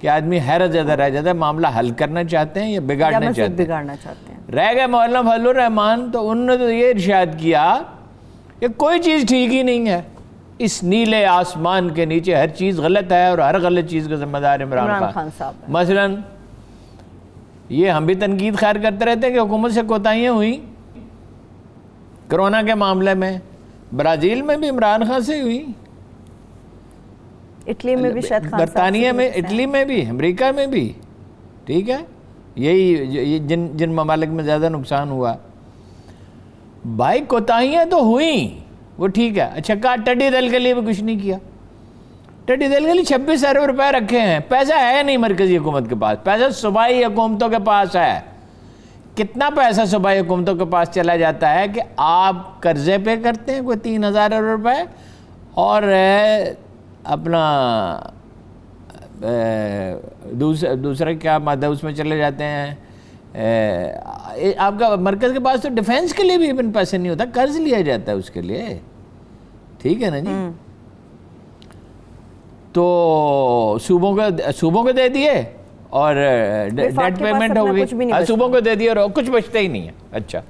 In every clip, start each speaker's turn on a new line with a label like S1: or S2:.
S1: کہ آدمی حیرت زدہ رہ جاتا ہے معاملہ حل کرنا چاہتے ہیں یا بگاڑنا چاہتے ہیں. رہ گئے مولانا فضل الرحمان, تو انہوں نے تو یہ ارشاد کیا کہ کوئی چیز ٹھیک ہی نہیں ہے, اس نیلے آسمان کے نیچے ہر چیز غلط ہے اور ہر غلط چیز کا ذمہ دار عمران خان صاحب. مثلا یہ ہم بھی تنقید خیر کرتے رہتے ہیں کہ حکومت سے کوتاہیاں ہوئی کرونا کے معاملے میں, برازیل میں بھی عمران خان سے ہوئی,
S2: اٹلی میں بھی شاید خان
S1: برطانیہ میں, اٹلی میں بھی, امریکہ میں بھی, ٹھیک ہے, یہی جن ممالک میں زیادہ نقصان ہوا. بھائی کوتاہیاں تو ہوئیں, وہ ٹھیک ہے. اچھا کہا ٹڈی دل کے لیے بھی کچھ نہیں کیا. ٹڈی دل کے لیے 26 ارب روپے رکھے ہیں, پیسہ ہے نہیں مرکزی حکومت کے پاس, پیسہ صوبائی حکومتوں کے پاس ہے. کتنا پیسہ صوبائی حکومتوں کے پاس چلا جاتا ہے کہ آپ قرضے پہ کرتے ہیں کوئی 3000 ارب روپے, اور اپنا دوسرا کیا مادہ اس میں چلے جاتے ہیں, آپ کا مرکز کے پاس تو ڈیفینس کے لیے بھی اپن پیسے نہیں ہوتا, قرض لیا جاتا ہے اس کے لیے, ٹھیک ہے نا جی. تو صوبوں کو دے دیے اور ڈیٹ پیمنٹ ہو گئی, صوبوں کو دے دیے اور کچھ بچتا ہی نہیں ہے. اچھا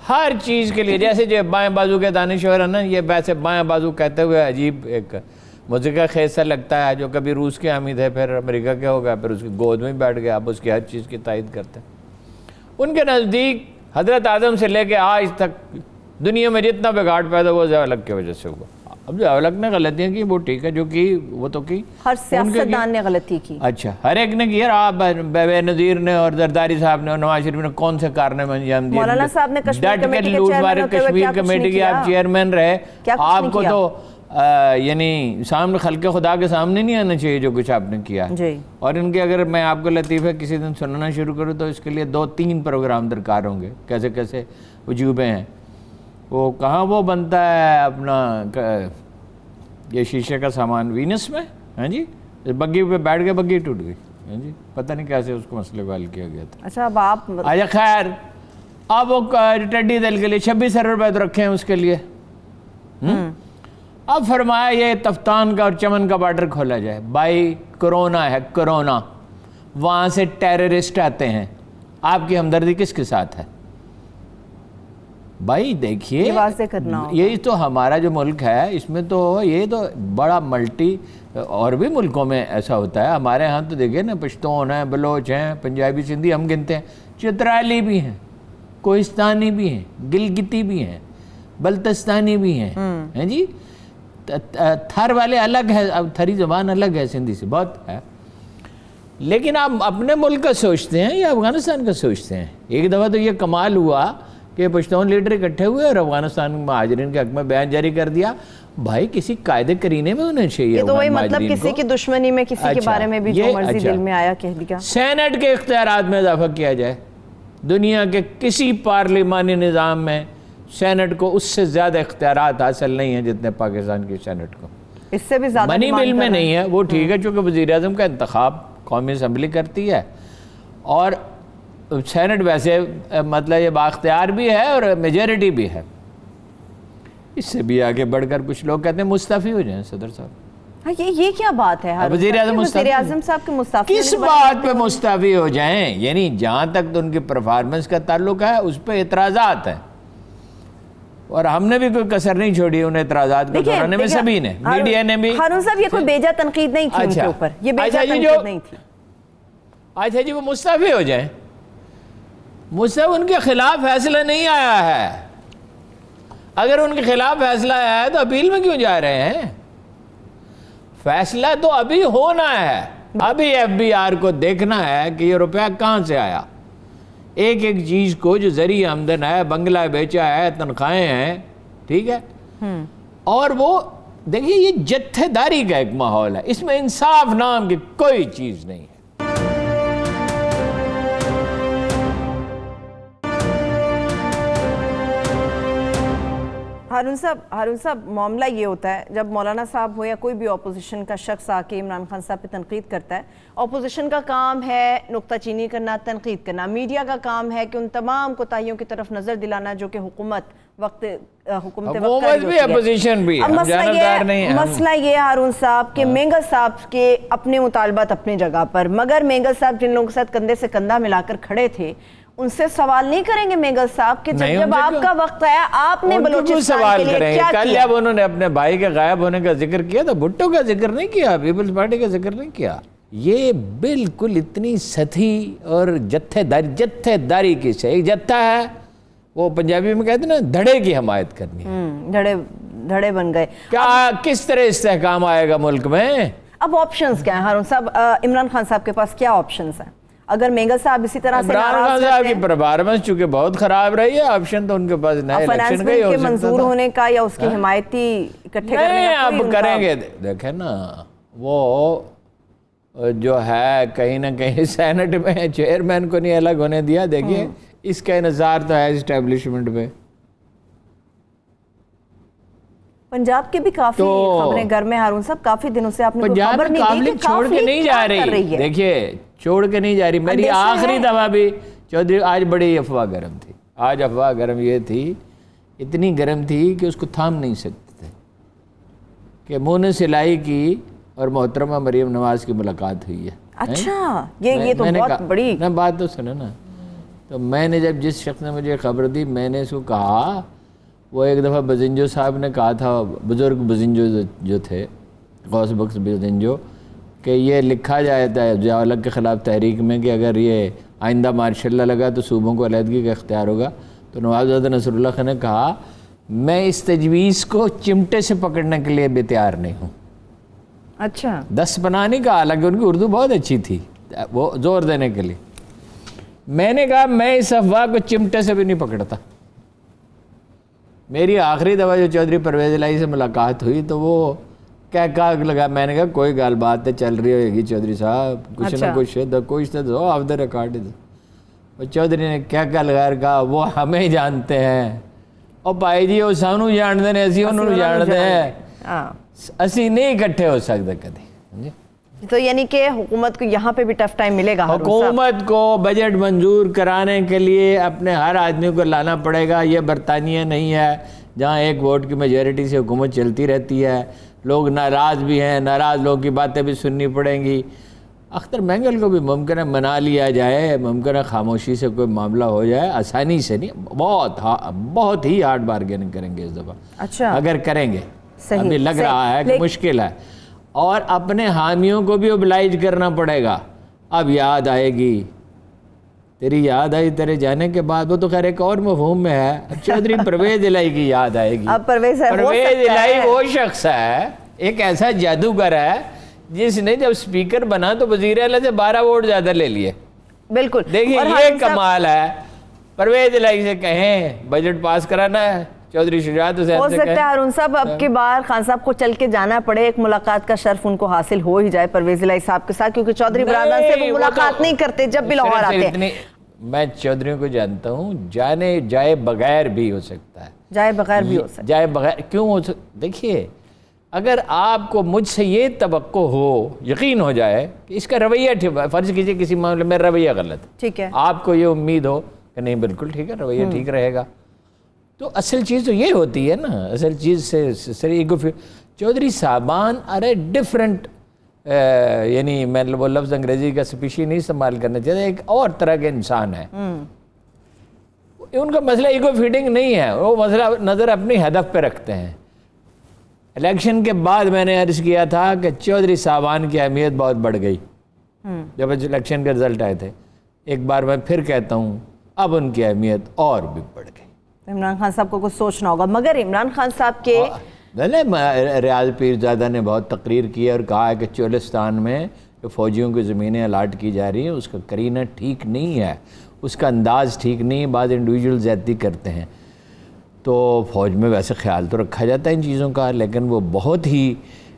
S1: ہر چیز کے لیے, جیسے جو بائیں بازو کے دانشور ہیں نا, یہ ویسے بائیں بازو کہتے ہوئے عجیب ایک موسیقی خیز سا لگتا ہے, جو کبھی روس کے حامد ہے پھر امریکہ کے ہو گیا پھر اس کی گود میں بیٹھ گیا, اب اس کی ہر چیز کی تائید کرتے ہیں. ان کے نزدیک حضرت آدم سے لے کے آج تک دنیا میں جتنا بگاڑ پیدا ہوا ضیاء الحق کی وجہ سے ہوا. اب ضیاء الحق نے غلطیاں کی, وہ ٹھیک ہے, جو کی وہ تو کی,
S2: ہر سیاستدان نے غلطی کی.
S1: اچھا ہر ایک نے کی. آپ بے نظیر نے اور زرداری صاحب نے اور نواز شریف نے کون سے کارنامے انجام دیے؟
S2: مولانا صاحب نے
S1: کشمیر کمیٹی کے آپ چیئرمین رہے, آپ کو تو یعنی سامنے خلق خدا کے سامنے نہیں آنا چاہیے جو کچھ آپ نے کیا. اور ان کے اگر میں آپ کو لطیفہ کسی دن سننا شروع کروں تو اس کے لیے 2-3 پروگرام درکار ہوں گے, کیسے کیسے وجوبے ہیں. وہ کہاں وہ بنتا ہے اپنا یہ شیشے کا سامان وینس میں, ہاں جی, بگی پہ بیٹھ کے بگی ٹوٹ گئی, ہاں جی, پتہ نہیں کیسے اس کو مسئلے کو حل کیا گیا تھا.
S2: اچھا اب آپ
S1: آجا خیر, اب وہ ٹڈی دل کے لیے 26 ارب روپے تو رکھے ہیں اس کے لیے. اب فرمایا یہ تفتان کا اور چمن کا بارڈر کھولا جائے. بھائی کرونا ہے, کرونا, وہاں سے ٹیررسٹ آتے ہیں, آپ کی ہمدردی کس کے ساتھ ہے؟ بھائی دیکھیے یہی تو ہمارا جو ملک ہے, اس میں تو یہ تو بڑا ملٹی, اور بھی ملکوں میں ایسا ہوتا ہے. ہمارے ہاں تو دیکھیے نا, پشتون ہیں, بلوچ ہیں, پنجابی سندھی ہم گنتے ہیں, چترالی بھی ہیں, کوہستانی بھی ہیں, گلگتی بھی ہیں, بلتستانی بھی ہیں, ہیں جی, تھر والے الگ ہے, اب تھری زبان الگ ہے سندھی سے بہت ہے. لیکن آپ اپنے ملک کا سوچتے ہیں یا افغانستان کا سوچتے ہیں؟ ایک دفعہ تو یہ کمال ہوا کہ پشتون لیڈر اکٹھے ہوئے اور افغانستان میں مہاجرین کے حق میں بیان جاری کر دیا. بھائی کسی قاعدے کرینے میں ہونا چاہیے.
S2: یہ تو وہی مطلب کسی کی دشمنی میں کسی کے بارے میں بھی جو مرضی دل میں آیا کہہ دیا.
S1: سینٹ کے اختیارات میں اضافہ کیا جائے. دنیا کے کسی پارلیمانی نظام میں سینٹ کو اس سے زیادہ اختیارات حاصل نہیں ہیں جتنے پاکستان کی سینٹ کو.
S2: اس سے بھی زیادہ
S1: منی بل میں نہیں ہے, وہ ٹھیک ہے چونکہ وزیر اعظم کا انتخاب قومی اسمبلی کرتی ہے, اور سینٹ ویسے مطلب یہ بااختیار بھی ہے اور میجورٹی بھی ہے. اس سے بھی آگے بڑھ کر کچھ لوگ کہتے ہیں مستعفی ہو جائیں صدر صاحب.
S2: یہ کیا بات ہے؟
S1: وزیر اعظم
S2: صاحب کے مستعفی
S1: کس بات پہ مستعفی ہو جائیں؟ یعنی جہاں تک تو ان کی پرفارمنس کا تعلق ہے اس پہ اعتراضات ہیں, اور ہم نے بھی کوئی کسر نہیں چھوڑی ان اعتراضات کو دہرانے میں. سبھی نے, میڈیا نے بھی.
S2: ہارون صاحب یہ کوئی بیجا تنقید نہیں تھی ان کے اوپر, یہ بیجا تنقید نہیں تھی.
S1: اچھا جی وہ مستعفی ہو جائیں, مجھ ان کے خلاف فیصلہ نہیں آیا ہے. اگر ان کے خلاف فیصلہ آیا ہے تو اپیل میں کیوں جا رہے ہیں؟ فیصلہ تو ابھی ہونا ہے. ابھی ایف بی آر کو دیکھنا ہے کہ یہ روپیہ کہاں سے آیا. ایک ایک چیز کو جو ذریعہ آمدن ہے, بنگلہ بیچا ہے, تنخواہیں ہیں, ٹھیک ہے, اور وہ دیکھیے یہ جتھے داری کا ایک ماحول ہے, اس میں انصاف نام کی کوئی چیز نہیں ہے.
S2: ہارون صاحب معاملہ یہ ہوتا ہے جب مولانا صاحب ہو یا کوئی بھی اپوزیشن کا شخص آ کے عمران خان صاحب پہ تنقید کرتا ہے، اپوزیشن کا کام ہے نکتہ چینی کرنا، تنقید کرنا، میڈیا کا کام ہے کہ ان تمام کوتاہیوں کی طرف نظر دلانا جو کہ حکومت
S1: بھی اپوزیشن بھی
S2: مسئلہ یہ ہارون صاحب کہ مینگل صاحب کے اپنے مطالبات اپنی جگہ پر، مگر مینگل صاحب جن لوگوں کے ساتھ کندھے سے کندھا ملا کر کھڑے تھے ان سے سوال نہیں کریں گے مینگل صاحب کہ جب آپ کا وقت آیا آپ نے بلوچستان کے لیے کیا کیا؟
S1: کل جب انہوں نے اپنے بھائی کے غائب ہونے کا ذکر کیا تو بھٹو کا ذکر نہیں کیا، پیپلز پارٹی کا ذکر نہیں کیا. یہ بالکل اتنی سطحی اور جتھے داری کی سے ایک جتھا ہے، وہ پنجابی میں کہتے ہیں نا دھڑے کی حمایت کرنی ہے.
S2: دھڑے بن گئے.
S1: کیا کس طرح استحکام آئے گا ملک میں؟
S2: اب آپشنز کیا ہیں ہارون صاحب؟ عمران خان صاحب کے پاس کیا آپشنز ہیں اگر مینگل صاحب اسی طرح سے
S1: عمران خان صاحب کی پرفارمنس چونکہ بہت خراب رہی ہے، آپشن تو ان کے پاس نئے الیکشن کا ہی ہو سکتا تھا.
S2: منظور ہونے کا یا اس کی حمایتی اکٹھے کرنے کا
S1: اب کریں گے. دیکھیں نا وہ جو ہے کہیں نہ کہیں سینٹ میں چیئرمین کو نہیں الگ ہونے دیا. دیکھیے اس کا انحصار تو ہے اسٹیبلشمنٹ پہ.
S2: پنجاب کی بھی کافی خبریں گھر میں ہارون صاحب کافی دنوں سے آپ نے کوئی خبر نہیں دی کہ
S1: چھوڑ کے نہیں جا رہی. دیکھیے چھوڑ کے نہیں جا رہی. میری آخری دفعہ بھی چودھری آج بڑی افواہ گرم تھی. آج افواہ گرم یہ تھی، اتنی گرم تھی کہ اس کو تھام نہیں سکتے تھے کہ منہ نے سلائی کی اور محترمہ مریم نواز کی ملاقات ہوئی ہے.
S2: اچھا یہ تو بہت بڑی
S1: بات تو سنو نا. تو میں نے جب جس شخص نے مجھے خبر دی میں نے اس کو کہا، وہ ایک دفعہ بزنجو صاحب نے کہا تھا، بزرگ بزنجو جو تھے غوث بخش بزنجو، کہ یہ لکھا جاتا ہے ضیاء الحق کے خلاف تحریک میں کہ اگر یہ آئندہ مارشاء اللہ لگا تو صوبوں کو علیحدگی کا اختیار ہوگا. تو نواب زادہ نصر اللہ خان نے کہا میں اس تجویز کو چمٹے سے پکڑنے کے لیے بھی تیار نہیں ہوں.
S2: اچھا
S1: 10 پناہ نہیں کہا، حالانکہ ان کی اردو بہت اچھی تھی وہ زور دینے کے لیے. میں نے کہا میں اس افواہ کو چمٹے سے بھی نہیں پکڑتا. میری آخری دفعہ جو چودھری پرویز الہی سے ملاقات ہوئی تو وہ کہا لگا، میں نے کہا کوئی گال بات ہے چل رہی ہوئے گی چودھری صاحب، کچھ نہ کچھ تو آف دا ریکارڈ. وہ چودھری نے کیا لگا کہا وہ ہمیں جانتے ہیں. اور بھائی جی وہ سانو جانتے ہیں، اسی انہوں جانتے ہیں، اسی نہیں اکٹھے ہو سکتے کدی.
S2: تو یعنی کہ حکومت کو یہاں پہ بھی ٹف ٹائم ملے گا.
S1: حکومت کو بجٹ منظور کرانے کے لیے اپنے ہر آدمی کو لانا پڑے گا. یہ برطانیہ نہیں ہے جہاں ایک ووٹ کی میجورٹی سے حکومت چلتی رہتی ہے. لوگ ناراض بھی ہیں، ناراض لوگوں کی باتیں بھی سننی پڑیں گی. اختر مینگل کو بھی ممکن ہے منا لیا جائے، ممکن ہے خاموشی سے کوئی معاملہ ہو جائے، آسانی سے نہیں، بہت ہی ہارڈ بارگیننگ کریں گے اس دفعہ.
S2: اچھا
S1: اگر کریں گے ابھی لگ رہا ہے کہ مشکل ہے. اور اپنے حامیوں کو بھی اوبلائج کرنا پڑے گا. اب یاد آئے گی، تیری یاد آئی تیرے جانے کے بعد، وہ تو خیر ایک اور مفہوم میں ہے. چودھری پرویز الہی کی یاد آئے گی. پرویز الہی وہ شخص ہے، ایک ایسا جادوگر ہے جس نے جب سپیکر بنا تو وزیر اعلیٰ سے 12 ووٹ زیادہ لے لیے. بالکل دیکھیے یہ کمال ہے. پرویز الہی سے کہیں بجٹ پاس کرانا ہے، چودھری شجاعت حسین
S2: ہو سکتا ہے ہارون صاحب اب کی بار خان صاحب کو چل کے جانا پڑے، ایک ملاقات کا شرف ان کو حاصل ہو ہی جائے پرویز الہی صاحب کے ساتھ، کیونکہ چودھری برادران سے وہ ملاقات نہیں کرتے جب بھی لاہور آتے ہیں.
S1: میں چودھریوں کو جانتا ہوں، جائے بغیر بھی ہو سکتا ہے.
S2: جائے بغیر بھی ہو سکتا ہے.
S1: جائے بغیر کیوں ہو سکتا؟ دیکھیے اگر آپ کو مجھ سے یہ توقع ہو، یقین ہو جائے کہ اس کا رویہ فرض کیجئے کسی معاملے میں رویہ غلط،
S2: ٹھیک ہے،
S1: آپ کو یہ امید ہو کہ نہیں بالکل ٹھیک ہے رویہ ٹھیک رہے گا، تو اصل چیز تو یہ ہوتی ہے نا. اصل چیز سے ایگو. چودھری صاحبان ارے ڈفرنٹ، یعنی میں وہ لفظ انگریزی کا سپیشی نہیں استعمال کرنا چاہتے، ایک اور طرح کے انسان ہے. ان کا مسئلہ ایگو فیڈنگ نہیں ہے، وہ مسئلہ نظر اپنی ہدف پہ رکھتے ہیں. الیکشن کے بعد میں نے عرض کیا تھا کہ چودھری صاحبان کی اہمیت بہت بڑھ گئی جب الیکشن کے رزلٹ آئے تھے. ایک بار میں پھر کہتا ہوں اب ان کی اہمیت اور بھی بڑھ گئی.
S2: عمران خان صاحب کو کچھ سوچنا ہوگا. مگر عمران خان صاحب کے
S1: ریاض پیرزادہ نے بہت تقریر کی اور کہا ہے کہ چولستان میں جو فوجیوں کی زمینیں الاٹ کی جا رہی ہیں اس کا کرینہ ٹھیک نہیں ہے، اس کا انداز ٹھیک نہیں ہے، بعض انڈیویجول زیادتی کرتے ہیں. تو فوج میں ویسے خیال تو رکھا جاتا ہے ان چیزوں کا، لیکن وہ بہت ہی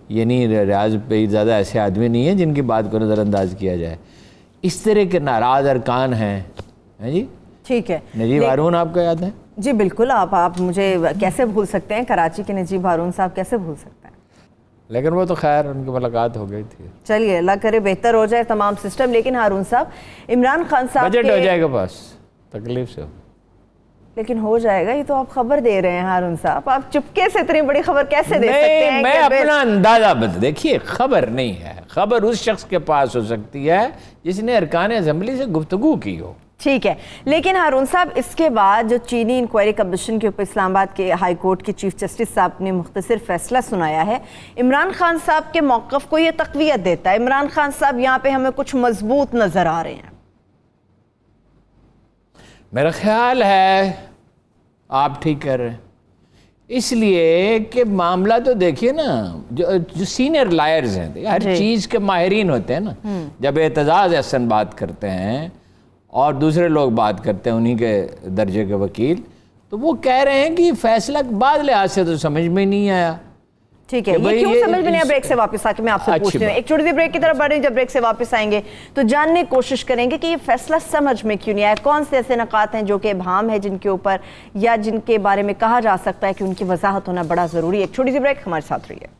S1: یعنی ریاض پیرزادہ ایسے آدمی نہیں ہیں جن کی بات کو نظر انداز کیا جائے. اس طرح کے ناراض ارکان ہیں. جی
S2: ٹھیک ہے.
S1: نجیب ہارون آپ کو یاد ہے؟
S2: جی بالکل, آپ مجھے کیسے بھول سکتے ہیں, کراچی کے نجیب ہارون صاحب کیسے بھول سکتے ہیں.
S1: لیکن وہ تو خیر ان کی ملاقات ہو گئی تھی.
S2: چلیے اللہ کرے بہتر ہو جائے تمام سسٹم. لیکن ہارون صاحب عمران خان صاحب
S1: بجٹ ہو جائے گا بس, تکلیف سے
S2: لیکن ہو جائے گا. یہ تو آپ خبر دے رہے ہیں ہارون صاحب, آپ چپکے سے اتنی بڑی خبر کیسے دے سکتے ہیں؟
S1: میں اپنا اندازہ دیکھیے, خبر نہیں ہے, خبر اس شخص کے پاس ہو سکتی ہے جس نے ارکان اسمبلی سے گفتگو کی ہو.
S2: ٹھیک ہے, لیکن ہارون صاحب اس کے بعد جو چینی انکوائری کمیشن کے اوپر اسلام آباد کے ہائی کورٹ کے چیف جسٹس صاحب نے مختصر فیصلہ سنایا ہے, عمران خان صاحب کے موقف کو یہ تقویت دیتا ہے. عمران خان صاحب یہاں پہ ہمیں کچھ مضبوط نظر آ رہے ہیں.
S1: میرا خیال ہے آپ ٹھیک کر رہے ہیں, اس لیے کہ معاملہ تو دیکھیے نا, جو سینئر لائرز ہیں, ہر چیز کے ماہرین ہوتے ہیں نا. جب اعتزاز احسن بات کرتے ہیں اور دوسرے لوگ بات کرتے ہیں انہی کے درجے کے وکیل, تو وہ کہہ رہے ہیں کہ فیصلہ بعد لحاظ سے تو سمجھ میں نہیں آیا.
S2: ٹھیک ہے, یہ کیوں سمجھ میں نہیں آیا؟ بریک سے واپس آ کے میں آپ سے پوچھتی ہوں. ایک چھوٹی سی بریک کی طرف بڑھ رہے ہیں, جب بریک سے واپس آئیں گے تو جاننے کی کوشش کریں گے کہ یہ فیصلہ سمجھ میں کیوں نہیں آیا, کون سے ایسے نکات ہیں جو کہ ابہام ہے جن کے اوپر یا جن کے بارے میں کہا جا سکتا ہے کہ ان کی وضاحت ہونا بڑا ضروری ہے. ایک چھوٹی سی بریک, ہمارے ساتھ رہیے.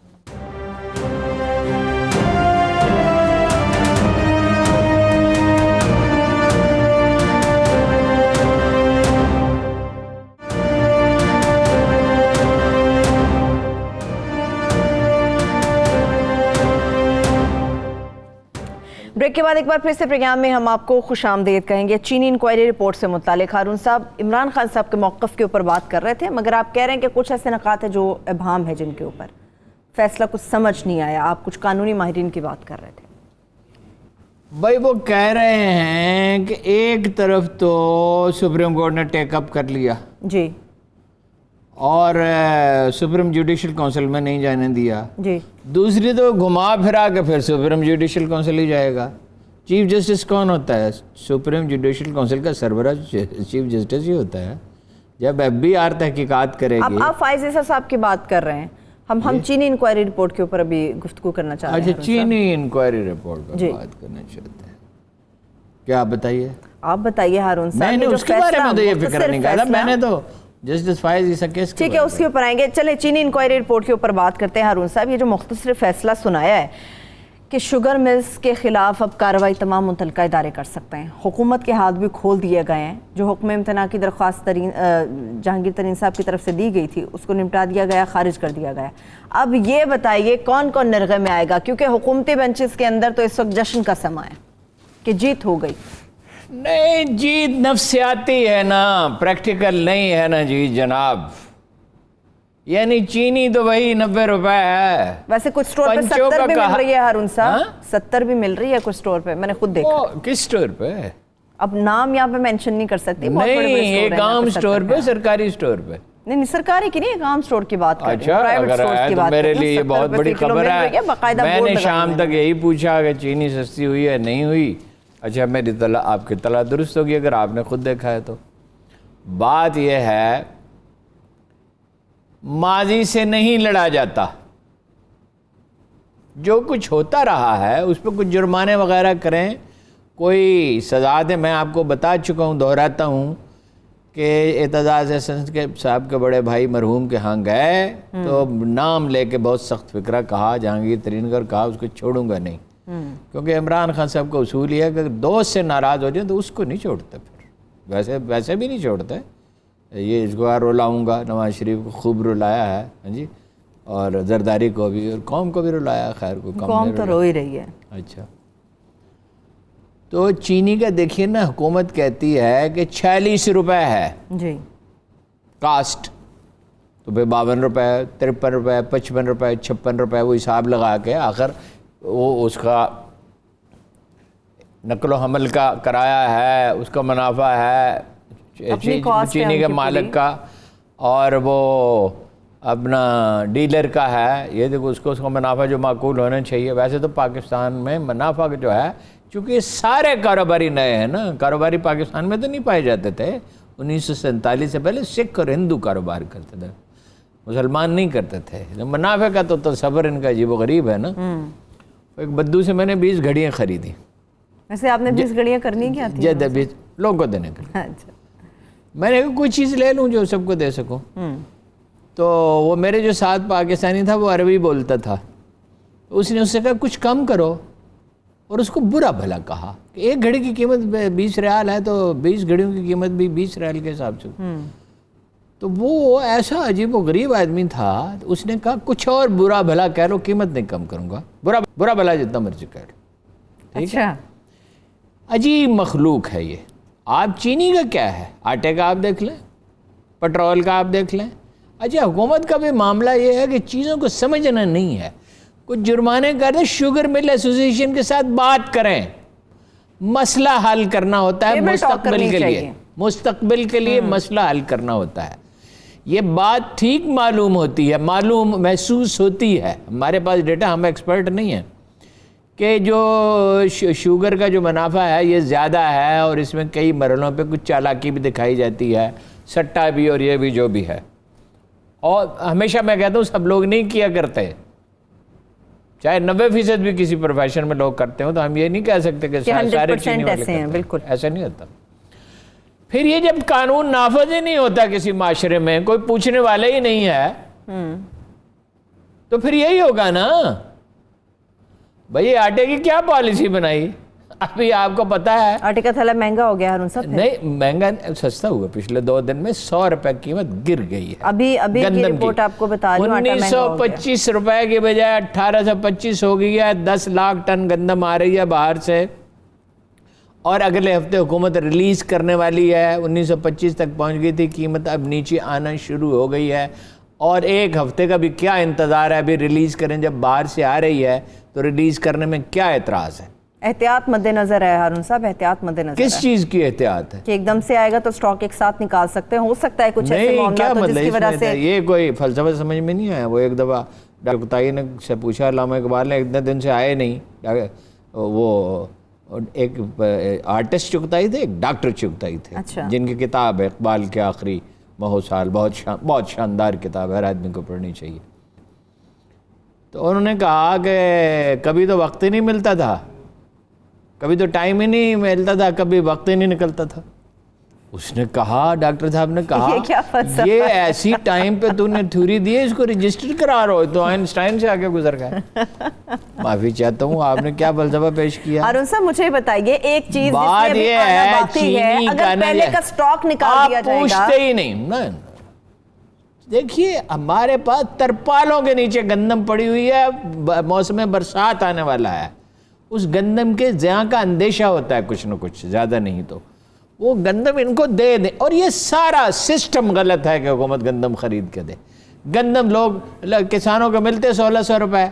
S2: بریک کے بعد ایک بار پھر سے پروگرام میں ہم آپ کو خوش آمدید کہیں گے. چینی انکوائری رپورٹ سے متعلق ہارون صاحب عمران خان صاحب کے موقف کے اوپر بات کر رہے تھے, مگر آپ کہہ رہے ہیں کہ کچھ ایسے نکات ہیں جو ابہام ہے جن کے اوپر فیصلہ کچھ سمجھ نہیں آیا. آپ کچھ قانونی ماہرین کی بات کر رہے تھے.
S1: بھائی وہ کہہ رہے ہیں کہ ایک طرف تو سپریم کورٹ نے ٹیک اپ کر لیا
S2: جی,
S1: اور سپریم جوڈیشل کونسل میں نہیں جانے دیا
S2: جی,
S1: دوسری تو گھما پھرا کے پھر سپریم جوڈیشل کونسل ہی جائے گا. چیف جسٹس کون ہوتا ہے؟ سپریم جوڈیشل کونسل کا سربراہ چیف جسٹس ہی ہوتا ہے. جب ایف بی آر تحقیقات کرے گی.
S2: آپ فائز عیسیٰ صاحب کی بات کر رہے ہیں, ہم چینی انکوائری رپورٹ کے اوپر ابھی گفتگو کرنا چاہ رہے ہیں.
S1: اچھا, چینی انکوائری رپورٹ پر بات کرنا چاہتے ہیں, کیا آپ بتائیے.
S2: آپ بتائیے ہارون صاحب.
S1: میں نے اس کے بارے میں تو یہ فکر نہیں کیا, میں نے تو جسٹس فائز عیسیٰ کیس.
S2: ٹھیک ہے, اس کے اوپر آئیں گے. چلے چینی انکوائری رپورٹ کے اوپر بات کرتے ہیں. ہارون صاحب یہ جو مختصر فیصلہ سنایا ہے کہ شوگر ملز کے خلاف اب کارروائی تمام متعلقہ ادارے کر سکتے ہیں, حکومت کے ہاتھ بھی کھول دیے گئے ہیں. جو حکم امتناع کی درخواست جہانگیر ترین صاحب کی طرف سے دی گئی تھی اس کو نمٹا دیا گیا, خارج کر دیا گیا. اب یہ بتائیے کون کون نرغے میں آئے گا, کیونکہ حکومتی بینچز کے اندر تو اس وقت جشن کا سما ہے کہ جیت ہو گئی.
S1: نہیں, جیت نفسیاتی ہے نا, پریکٹیکل نہیں ہے نا جی جناب. یعنی چینی تو وہی 90 روپے ہے.
S2: ویسے کچھ سٹور پہ 70 بھی مل رہی ہے ہارون صاحب, 70 بھی مل رہی ہے کچھ سٹور پہ, میں نے خود دیکھا.
S1: کس سٹور پہ؟
S2: اب نام یہاں پہ مینشن نہیں کر سکتی.
S1: نہیں, ایک عام سٹور پہ, سرکاری سٹور پہ.
S2: نہیں, سرکاری کی نہیں, ایک عام سٹور کی بات کر رہے ہیں.
S1: اچھا, اگر ہے تو میرے لیے یہ بہت بڑی خبر ہے. میں نے شام تک یہی پوچھا کہ چینی سستی ہوئی ہے نہیں ہوئی. اچھا, میری اطلاع آپ کی اطلاع درست ہوگی اگر آپ نے خود دیکھا ہے تو. بات یہ ہے ماضی سے نہیں لڑا جاتا, جو کچھ ہوتا رہا ہے اس پہ کچھ جرمانے وغیرہ کریں, کوئی سزا دیں. میں آپ کو بتا چکا ہوں, دہراتا ہوں کہ اعتزاز احسن صاحب کے بڑے بھائی مرحوم کے ہاں گئے تو نام لے کے بہت سخت فکرہ کہا, جہانگیر ترین کا کہا اس کو چھوڑوں گا نہیں, کیونکہ عمران خان صاحب کا اصول یہ ہے کہ دوست سے ناراض ہو جائیں تو اس کو نہیں چھوڑتے. پھر ویسے بھی نہیں چھوڑتے. یہ اس کو رلاؤں گا, نواز شریف کو خوب رلایا ہے, ہاں جی, اور زرداری کو بھی, اور قوم کو بھی رلایا. خیر کو
S2: قوم تو رو ہی رہی ہے.
S1: اچھا, تو چینی کا دیکھیے نا, حکومت کہتی ہے کہ 46 روپے ہے
S2: جی
S1: کاسٹ, تو پھر 52 روپے, 53 روپے, 55 روپے, 56 روپے, وہ حساب لگا کے آخر وہ اس کا نقل و حمل کا کرایہ ہے, اس کا منافع ہے چینی کے مالک کا, اور وہ اپنا ڈیلر کا ہے. یہ دیکھو اس کا منافع جو معقول ہونا چاہیے. ویسے تو پاکستان میں منافع جو ہے, چونکہ سارے کاروباری نئے ہیں نا, کاروباری پاکستان میں تو نہیں پائے جاتے تھے. 1947 سے پہلے سکھ اور ہندو کاروبار کرتے تھے, مسلمان نہیں کرتے تھے. منافع کا تو تصور ان کا عجیب و غریب ہے نا. ایک بدو سے میں نے 20 گھڑیاں خریدی.
S2: ویسے آپ نے 20 گھڑیاں کرنی کیا تھی؟
S1: 20 لوگوں کو دینے کے لیے. میں نے کہا کوئی چیز لے لوں جو سب کو دے سکوں. تو وہ میرے جو ساتھ پاکستانی تھا وہ عربی بولتا تھا. اس نے اس سے کہا کچھ کم کرو، اور اس کو برا بھلا کہا کہ ایک گھڑی کی قیمت 20 ریال ہے تو 20 گھڑیوں کی قیمت بھی 20 ریال کے حساب سے. تو وہ ایسا عجیب و غریب آدمی تھا. اس نے کہا کچھ اور برا بھلا کہہ لو، قیمت نہیں کم کروں گا، برا بھلا جتنا مرضی کہہ لو.
S2: اچھا،
S1: عجیب مخلوق ہے یہ. آپ چینی کا کیا ہے، آٹے کا آپ دیکھ لیں، پٹرول کا آپ دیکھ لیں. اچھا، حکومت کا بھی معاملہ یہ ہے کہ چیزوں کو سمجھنا نہیں ہے. کچھ جرمانے کر دیں، شوگر مل ایسوسی ایشن کے ساتھ بات کریں. مسئلہ حل کرنا ہوتا ہے مستقبل کے لیے مسئلہ حل کرنا ہوتا ہے. یہ بات ٹھیک معلوم ہوتی ہے، معلوم محسوس ہوتی ہے. ہمارے پاس ڈیٹا، ہم ایکسپرٹ نہیں ہیں کہ جو شوگر کا جو منافع ہے یہ زیادہ ہے، اور اس میں کئی مرحلوں پہ کچھ چالاکی بھی دکھائی جاتی ہے، سٹا بھی اور یہ بھی جو بھی ہے. اور ہمیشہ میں کہتا ہوں سب لوگ نہیں کیا کرتے، چاہے 90% بھی کسی پروفیشن میں لوگ کرتے ہوں، تو ہم یہ نہیں کہہ سکتے کہ سارے چینی والے کرتے ہیں.
S2: بالکل
S1: ایسا نہیں ہوتا. پھر یہ جب قانون نافذ ہی نہیں ہوتا کسی معاشرے میں، کوئی پوچھنے والا ہی نہیں ہے، تو پھر یہی ہوگا نا. بھئی آٹے کی کیا پالیسی بنائی؟ ابھی آپ کو پتا ہے
S2: آٹے کا تھیلا مہنگا ہو گیا ہارون صاحب.
S1: نہیں مہنگا، سستا ہوا. پچھلے 2 دن میں 100 روپے قیمت گر گئی ہے.
S2: ابھی کی رپورٹ آپ کو بتا رہی ہوں،
S1: 1925 روپے کی بجائے 1825 ہو گئی ہے. 10 لاکھ ٹن گندم آ رہی ہے باہر سے، اور اگلے ہفتے حکومت ریلیز کرنے والی ہے. 1925 تک پہنچ گئی تھی قیمت، اب نیچے آنا شروع ہو گئی ہے. اور ایک ہفتے کا بھی کیا انتظار ہے؟ ابھی ریلیز کریں، جب باہر سے آ رہی ہے تو ریلیز کرنے میں کیا اعتراض ہے؟
S2: احتیاط مد نظر ہے ہارون صاحب، احتیاط مد نظر.
S1: کس چیز کی احتیاط ہے؟
S2: کہ ایک دم سے آئے گا تو سٹاک ایک ساتھ نکال سکتے ہیں، ہو سکتا ہے کچھ ایسے معاملات ہو جس کی وجہ سے.
S1: یہ کوئی فلسفہ سمجھ میں نہیں آیا. وہ ایک دفعہ ڈاکٹر قطائی نے سے پوچھا، علامہ اقبال نے اتنے دن سے آئے نہیں. وہ ایک آرٹسٹ چغتائی تھے، ایک ڈاکٹر چغتائی تھے، جن کی کتاب ہے اقبال کے آخری ماہ سال، بہت شاندار کتاب ہے، ہر آدمی کو پڑھنی چاہیے. تو انہوں نے کہا کہ کبھی تو وقت ہی نہیں ملتا تھا، کبھی تو ٹائم ہی نہیں ملتا تھا، کبھی وقت ہی نہیں نکلتا تھا. اس نے کہا، ڈاکٹر صاحب نے کہا، یہ ایسی ٹائم پہ تو نے تھیوری دی ہے، اس کو رجسٹر کرا رہا ہو. تو آئنسٹائن سے آگے گزر گئے. معافی چاہتا ہوں، آپ نے کیا فلسفہ پیش کیا.
S2: ہارون صاحب مجھے بتائیے ایک چیز
S1: بات یہ ہے، چینی کا
S2: پہلے کا سٹاک نکال دیا جائے گا.
S1: آپ پوچھتے ہی نہیں. دیکھیے ہمارے پاس ترپالوں کے نیچے گندم پڑی ہوئی ہے، موسم برسات آنے والا ہے. اس گندم کے زیاں کا اندیشہ ہوتا ہے کچھ نہ کچھ، زیادہ نہیں تو وہ گندم ان کو دے دیں. اور یہ سارا سسٹم غلط ہے کہ حکومت گندم خرید کے دے. گندم لوگ کسانوں کو ملتے 1600 روپے،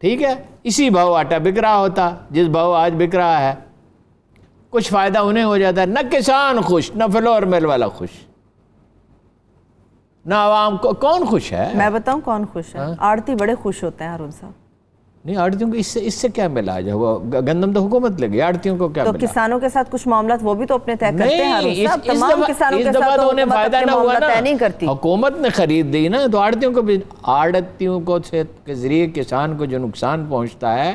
S1: ٹھیک ہے، اسی بھاؤ آٹا بک رہا ہوتا جس بھاؤ آج بک رہا ہے. کچھ فائدہ انہیں ہو جاتا ہے. نہ کسان خوش، نہ فلور مل والا خوش، نہ عوام کو. کون خوش ہے؟
S2: میں بتاؤں کون خوش ہے؟ آڑتی بڑے خوش ہوتے ہیں ہارون صاحب.
S1: نہیں، آڑتیوں کو اس سے کیا ملا؟ جو گندم تو حکومت لے گئی، آڑتیوں کو کیا ملا؟
S2: تو کسانوں کے ساتھ کچھ معاملات وہ بھی تو اپنے طے کرتے ہیں ہارون صاحب. تمام کسانوں کے ساتھ
S1: تو انہیں فائدہ نہ ہوا نا،
S2: طے نہیں کرتی.
S1: حکومت نے خرید دی نا. تو آڑتیوں کو بھی، آڑتیوں کو کے ذریعے کسان کو جو نقصان پہنچتا ہے،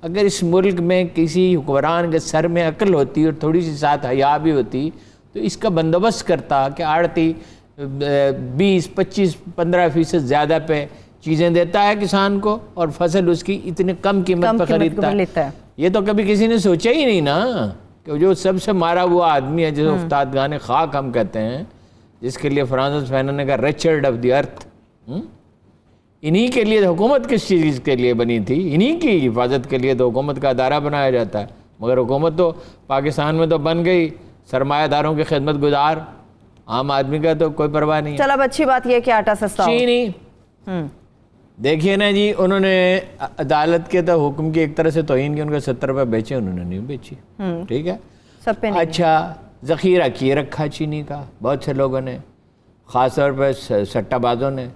S1: اگر اس ملک میں کسی حکمران کے سر میں عقل ہوتی اور تھوڑی سی ساتھ حیا بھی ہوتی تو اس کا بندوبست کرتا کہ آڑتی 20, 25, 15% زیادہ پہ چیزیں دیتا ہے کسان کو، اور فصل اس کی اتنے کم قیمت پہ خریدتا ہے. یہ تو کبھی کسی نے سوچا ہی نہیں نا کہ جو سب سے مارا ہوا آدمی ہے، جسے افتادگان خاک ہم کہتے ہیں، جس کے لیے فرانسس فینن نے کہا ریچرڈ آف دی ارتھ، انہی کے لیے حکومت کس چیز کے لیے بنی تھی؟ انہی کی حفاظت کے لیے تو حکومت کا ادارہ بنایا جاتا ہے. مگر حکومت تو پاکستان میں تو بن گئی سرمایہ داروں کی خدمت گزار، عام آدمی کا تو کوئی پرواہ نہیں ہے.
S2: چل اب اچھی بات یہ کہ آٹا سستا ہو.
S1: چینی دیکھیے نا جی، انہوں نے عدالت کے تو حکم کی ایک طرح سے توہین کی، ان کو 70 روپے بیچے، انہوں نے نہیں بیچی، ٹھیک ہے.
S2: سب پہ
S1: اچھا، ذخیرہ کیے رکھا چینی کا بہت سے لوگوں نے، خاص طور پہ سٹہ بازوں نے.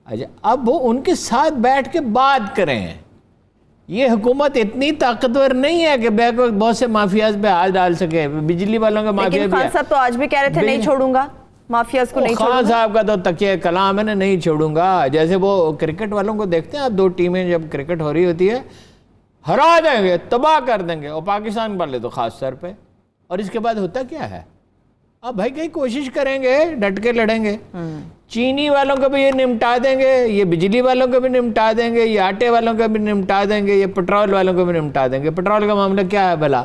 S1: اچھا، اب وہ ان کے ساتھ بیٹھ کے بات کریں. یہ حکومت اتنی طاقتور نہیں ہے کہ بیک وقت بہت سے مافیاز پہ ہاتھ ڈال سکے. بجلی والوں کا مافیا بھی ہے.
S2: خان صاحب تو آج بھی کہہ رہے تھے نہیں چھوڑوں گا مافیاز کو، نہیں چھوڑوں گا.
S1: خان صاحب کا تو تکیہ کلام ہے نا، نہیں چھوڑوں گا. جیسے وہ کرکٹ والوں کو دیکھتے ہیں آپ، 2 ٹیمیں جب کرکٹ ہو رہی ہوتی ہے، ہرا دیں گے، تباہ کر دیں گے، اور پاکستان والے تو خاص طور پہ. اور اس کے بعد ہوتا کیا ہے؟ اب بھائی کہیں کوشش کریں گے, ڈٹ کے لڑیں گے. چینی والوں کو بھی یہ نمٹا دیں گے, یہ بجلی والوں کو بھی نمٹا دیں گے, یہ آٹے والوں کو بھی نمٹا دیں گے, یہ پٹرول والوں کو بھی نمٹا دیں گے. پٹرول کا معاملہ کیا ہے بھلا؟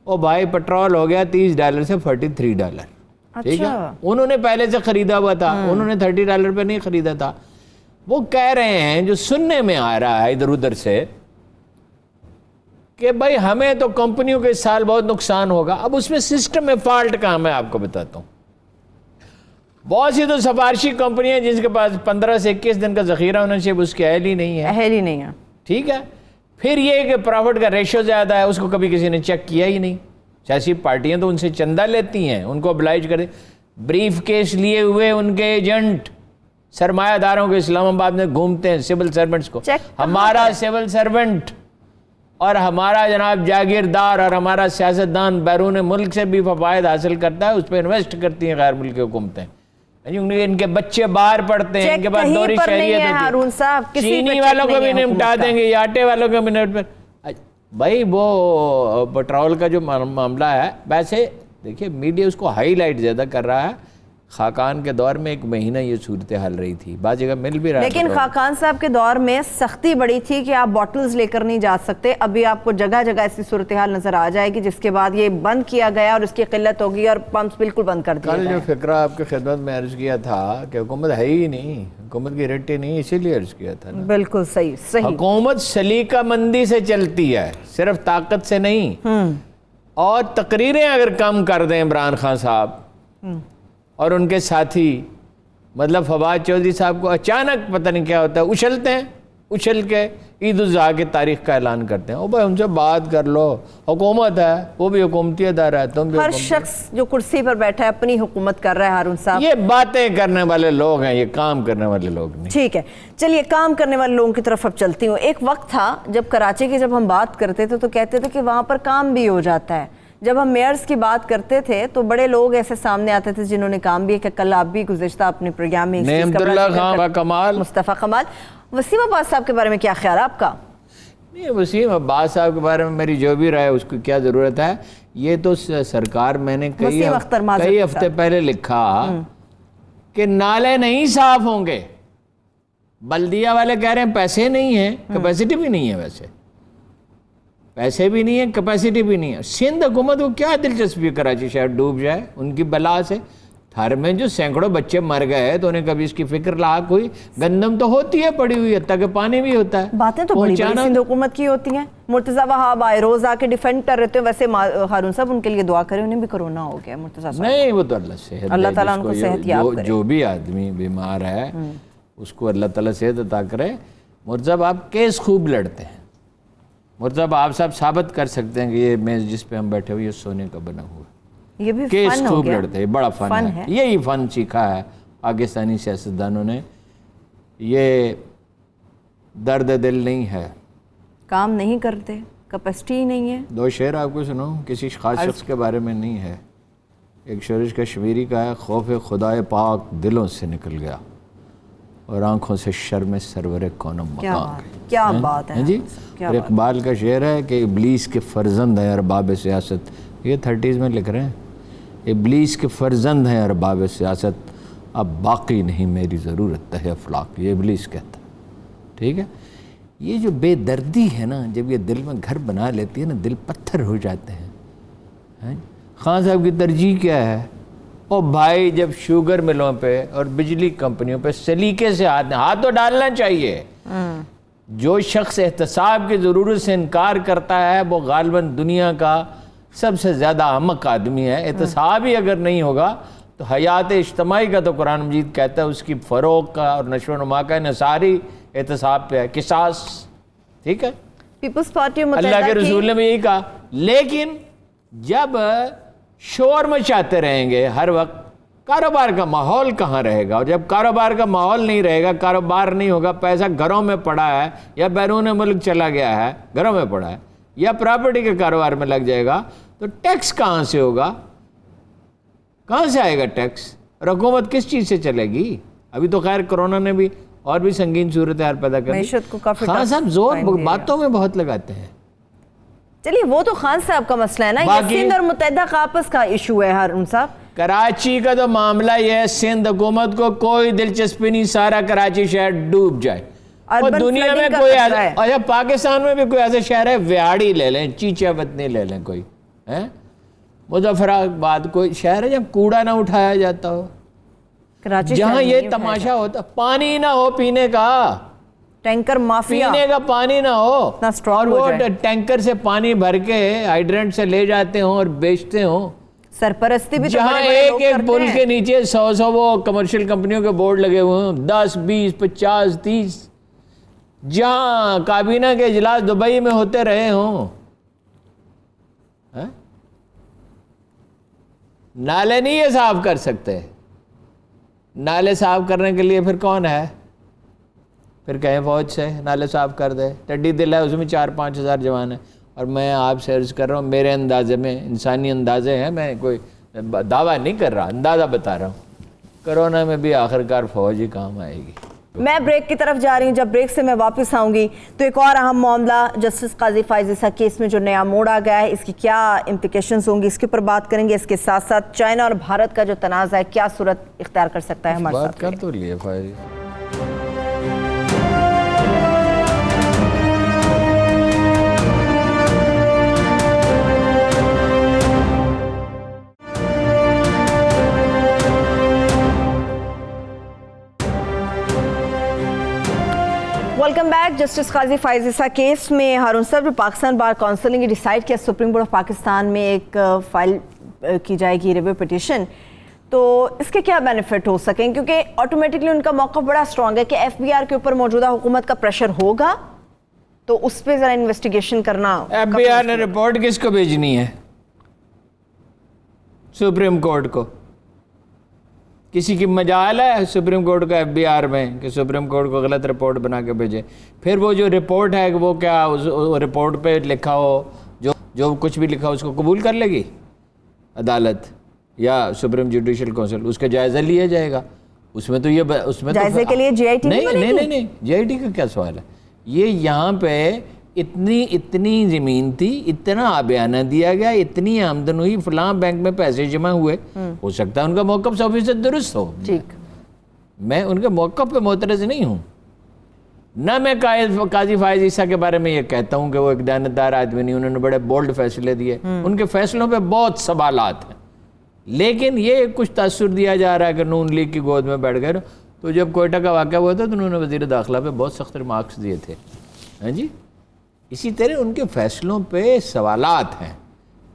S1: او بھائی پٹرول ہو گیا $30 سے $43. ٹھیک ہے, انہوں نے پہلے سے خریدا ہوا تھا, انہوں نے $30 پہ نہیں خریدا تھا. وہ کہہ رہے ہیں, جو سننے میں آ رہا ہے ادھر ادھر سے, کہ بھائی ہمیں تو کمپنیوں کے اس سال بہت نقصان ہوگا. اب اس میں سسٹم میں فالٹ کہاں میں آپ کو بتاتا ہوں. بہت سی تو سفارشی کمپنیاں جن کے پاس 15 سے 21 دن کا ذخیرہ ہونا چاہیے, اس کی اہل ہی نہیں ہے. ٹھیک ہے, پھر یہ کہ پروفٹ کا ریشو زیادہ ہے, اس کو کبھی کسی نے چیک کیا ہی نہیں. سیاسی پارٹیاں تو ان سے چندہ لیتی ہیں, ان کو oblige کریں. بریف کیس لیے ہوئے ان کے ایجنٹ سرمایہ داروں کے اسلام آباد میں گھومتے ہیں, سول سرونٹس کو. ہمارا سول سرونٹ اور ہمارا جناب جاگیردار اور ہمارا سیاستدان بیرون ملک سے بھی فوائد حاصل کرتا ہے, اس پہ انویسٹ کرتی ہیں غیر ملکی حکومتیں. ان کے بچے باہر پڑھتے ہیں, ان کے پاس دوری شہریت ہوتی ہے. چینی والوں کو بھی نمٹا دیں گے, آٹے والوں کو بھی نمٹا. بھائی وہ پٹرول کا جو معاملہ ہے, ویسے دیکھیے میڈیا اس کو ہائی لائٹ زیادہ کر رہا ہے. خاقان کے دور میں 1 مہینہ یہ صورتحال رہی تھی, بعض جگہ مل بھی رہا ہے.
S2: لیکن خاقان صاحب کے دور میں سختی بڑی تھی کہ آپ بوٹلز لے کر نہیں جا سکتے. ابھی آپ کو جگہ جگہ ایسی صورتحال نظر آ جائے گی, جس کے بعد یہ بند کیا گیا اور اس کی قلت ہوگی اور پمپس بالکل بند کر دیے.
S1: کل جو فکرہ آپ کی خدمت میں عرض کیا تھا کہ حکومت ہے ہی نہیں, حکومت کی رٹی نہیں, اسی لیے عرض کیا تھا.
S2: بالکل صحیح.
S1: حکومت سلیقہ مندی سے چلتی ہے, صرف طاقت سے نہیں. اور تقریریں اگر کم کر دیں عمران خان صاحب اور ان کے ساتھی, مطلب فواد چودھری صاحب کو اچانک پتہ نہیں کیا ہوتا ہے, اچھلتے ہیں, اچھل کے عید الاضحیٰ کی تاریخ کا اعلان کرتے ہیں. او بھائی ان سے بات کر لو, حکومت ہے, وہ بھی حکومتی ادارہ ہے, تم بھی.
S2: ہر شخص جو کرسی پر بیٹھا ہے اپنی حکومت کر رہا ہے. ہارون صاحب
S1: یہ باتیں کرنے والے لوگ ہیں, یہ کام کرنے والے لوگ نہیں.
S2: ٹھیک ہے, چلیے کام کرنے والے لوگوں کی طرف اب چلتی ہوں. ایک وقت تھا جب کراچی کی جب ہم بات کرتے تھے تو کہتے تھے کہ وہاں پر کام بھی ہو جاتا ہے. جب ہم میئرز کی بات کرتے تھے تو بڑے لوگ ایسے سامنے آتے تھے جنہوں نے کام بھی ہے, کہ کل آپ بھی گزشتہ اپنے پروگرام میں
S1: نعمت اللہ خان کمال,
S2: مصطفیٰ کمال. وسیم عباس صاحب کے بارے میں کیا خیال ہے آپ کا؟
S1: نہیں, وسیم عباس صاحب کے بارے میں میری جو بھی رائے, اس کو کیا ضرورت ہے. یہ تو سرکار, میں نے کئی ہفتے پہلے لکھا کہ نالے نہیں صاف ہوں گے. بلدیہ والے کہہ رہے ہیں پیسے نہیں ہیں, کیپیسٹی بھی نہیں ہے. ویسے پیسے بھی نہیں ہے, کیپیسٹی بھی نہیں ہے. سندھ حکومت کو کیا دلچسپی کراچی شہر ڈوب جائے ان کی بلا سے. تھر میں جو سینکڑوں بچے مر گئے تو انہیں کبھی اس کی فکر لاحق ہوئی؟ گندم تو ہوتی ہے پڑی ہوئی, حتیٰ کہ پانی بھی ہوتا ہے.
S2: باتیں تو بڑی بڑی سندھ حکومت کی ہوتی ہیں. مرتضیٰ وہاب آئے, روز آ کے ڈیفینڈ کر رہتے ہیں. ویسے ہارون صاحب ان کے لیے دعا کریں, انہیں بھی کرونا ہو گیا. مرتضیٰ صاحب
S1: نہیں, وہ تو اللہ صحت,
S2: اللہ تعالیٰ ان کو صحت یاب کرے.
S1: جو بھی آدمی بیمار ہے اس کو اللہ تعالیٰ صحت عطا کرے. مرتضیٰ آپ کیس خوب لڑتے ہیں. مرتضیٰ آپ صاحب ثابت کر سکتے ہیں کہ یہ میز جس پہ ہم بیٹھے ہوئے یہ سونے کا بنا ہوا,
S2: یہ بھی
S1: کیس خوب لڑتے ہیں. بڑا فن ہے, یہی فن سیکھا ہے پاکستانی سیاستدانوں نے. یہ درد دل نہیں ہے, کام
S2: نہیں کرتے, کیپیسٹی نہیں ہے.
S1: 2 شعر آپ کو سناؤں, کسی خاص شخص کے بارے میں نہیں ہے. ایک شورش کشمیری کا ہے, خوف خدائے پاک دلوں سے نکل گیا اور آنکھوں سے شرم سرور کونم مقام.
S2: کیا بات ہے
S1: جی. اور اقبال کا شعر ہے کہ ابلیس کے فرزند ہیں ارباب سیاست. یہ 30s میں لکھ رہے ہیں, ابلیس کے فرزند ہیں ارباب سیاست, اب باقی نہیں میری ضرورت تہ افلاک. یہ ابلیس کہتا. ٹھیک ہے, یہ جو بے دردی ہے نا, جب یہ دل میں گھر بنا لیتی ہے نا, دل پتھر ہو جاتے ہیں. خان صاحب کی ترجیح کیا ہے؟ او بھائی, جب شوگر ملوں پہ اور بجلی کمپنیوں پہ سلیقے سے ہاتھ تو ڈالنا چاہیے. جو شخص احتساب کی ضرورت سے انکار کرتا ہے وہ غالباً دنیا کا سب سے زیادہ احمق آدمی ہے. احتساب ہی اگر نہیں ہوگا تو حیات اجتماعی کا تو قرآن مجید کہتا ہے اس کی فروغ کا اور نشو و نما کا انحصاری احتساب پہ ہے, قصاص. ٹھیک ہے,
S2: پیپلز پارٹی
S1: اللہ کے رسول نے بھی یہی کہا. لیکن جب شور مچاتے رہیں گے ہر وقت, کاروبار کا ماحول کہاں رہے گا؟ اور جب کاروبار کا ماحول نہیں رہے گا, کاروبار نہیں ہوگا, پیسہ گھروں میں پڑا ہے یا بیرون ملک چلا گیا ہے, گھروں میں پڑا ہے, یا پراپرٹی کے کاروبار میں لگ جائے گا, تو ٹیکس کہاں سے ہوگا؟ کہاں سے آئے گا ٹیکس؟ اور حکومت کس چیز سے چلے گی؟ ابھی تو خیر کرونا نے بھی اور بھی سنگین صورتحال پیدا کر دی. خان صاحب زور باتوں میں بہت لگاتے ہیں.
S2: چلیے وہ تو خان صاحب کا مسئلہ ہے نا, یہ سندھ اور متحدہ آپس کا ایشو ہے. ہارون صاحب
S1: کراچی کا تو معاملہ یہ ہے، سندھ حکومت کو کوئی دلچسپی نہیں، سارا کراچی شہر ڈوب جائے. اور دنیا میں کوئی اچھا پاکستان میں بھی کوئی ایسا شہر ہے، ویاڑی لے لیں، چیچا وطنی لے لیں، کوئی مظفر آباد کوئی شہر ہے جب کوڑا نہ اٹھایا جاتا ہو، جہاں یہ تماشا ہوتا، پانی نہ ہو پینے کا،
S2: ٹینکر مافیا،
S1: پینے کا پانی نہ ہو، اور وہ ٹینکر سے پانی بھر کے ہائیڈرنٹ سے لے جاتے ہوں اور بیچتے ہوں.
S2: سرپرستی بھی
S1: جہاں ایک ایک پل کے نیچے 100 وہ کمرشل کمپنیوں کے بورڈ لگے ہوئے ہیں، 10 20 50 30، جہاں کابینہ کے اجلاس دبئی میں ہوتے رہے ہوں. نالے نہیں یہ صاف کر سکتے. نالے صاف کرنے کے لیے پھر کون ہے؟ پھر کہیں فوج سے نالے صاف کر دے. ٹڈی دل ہے، اس میں 4-5 ہزار جوان ہیں. اور میں آپ سے عرض کر رہا ہوں، میرے اندازے میں انسانی اندازے ہیں، میں کوئی دعویٰ نہیں کر رہا، اندازہ بتا رہا ہوں، کرونا میں بھی آخرکار فوج ہی کام آئے گی.
S2: میں بریک کی طرف جا رہی ہوں. جب بریک سے میں واپس آؤں گی تو ایک اور اہم معاملہ جسٹس قاضی فائز عیسیٰ کیس میں جو نیا موڑ آ گیا ہے، اس کی کیا امپلیکیشنز ہوں گی، اس کے اوپر بات کریں گے. اس کے ساتھ ساتھ چائنا اور بھارت کا جو تنازع ہے کیا صورت اختیار کر سکتا ہے ہمارے ساتھ.
S1: بات کر تو لیے فائز.
S2: Welcome back. جسٹس قاضی فائز عیسیٰ کیس میں ہارون صاحب، جو پاکستان بار کونسل نے ڈیسائیڈ کیا سپریم کورٹ آف پاکستان میں ایک فائل کی جائے گی ریویو پٹیشن، تو اس کے کیا بینیفٹ ہو سکیں؟ کیونکہ آٹومیٹکلی ان کا موقف بڑا اسٹرانگ ہے کہ ایف بی آر کے اوپر موجودہ حکومت کا پریشر ہوگا تو اس پہ ذرا انویسٹیگیشن کرنا.
S1: ایف بی آر نے رپورٹ کس کو بھیجنی ہے؟ سپریم کورٹ کو. کسی کی مجال ہے سپریم کورٹ کا ایف بی آر میں کہ سپریم کورٹ کو غلط رپورٹ بنا کے بھیجے؟ پھر وہ جو رپورٹ ہے وہ کیا اس رپورٹ پہ لکھا ہو، جو کچھ بھی لکھا ہو اس کو قبول کر لے گی عدالت یا سپریم جوڈیشل کونسل؟ اس کا جائزہ لیا جائے گا. اس میں تو یہ
S2: جائزے کے لیے جی آئی ٹی
S1: نہیں جی آئی ٹی کا کیا سوال ہے؟ یہ یہاں پہ اتنی زمین تھی، اتنا آبیانہ دیا گیا، اتنی آمدن ہوئی، فلاں بینک میں پیسے جمع ہوئے. ہو سکتا ہے ان کا موقف 100% درست ہو، میں ان کے موقف پہ معترض نہیں ہوں. نہ میں قاضی فائز عیسیٰ کے بارے میں یہ کہتا ہوں کہ وہ ایک دیانتدار آدمی نہیں، انہوں نے بڑے بولڈ فیصلے دیے، ان کے فیصلوں پہ بہت سوالات ہیں. لیکن یہ کچھ تاثر دیا جا رہا ہے کہ نون لیگ کی گود میں بیٹھ گئے. تو جب کوئٹہ کا واقعہ ہوا تھا تو انہوں نے وزیر داخلہ پہ بہت سخت ریمارکس دیے تھے. ہاں جی، اسی طرح ان کے فیصلوں پہ سوالات ہیں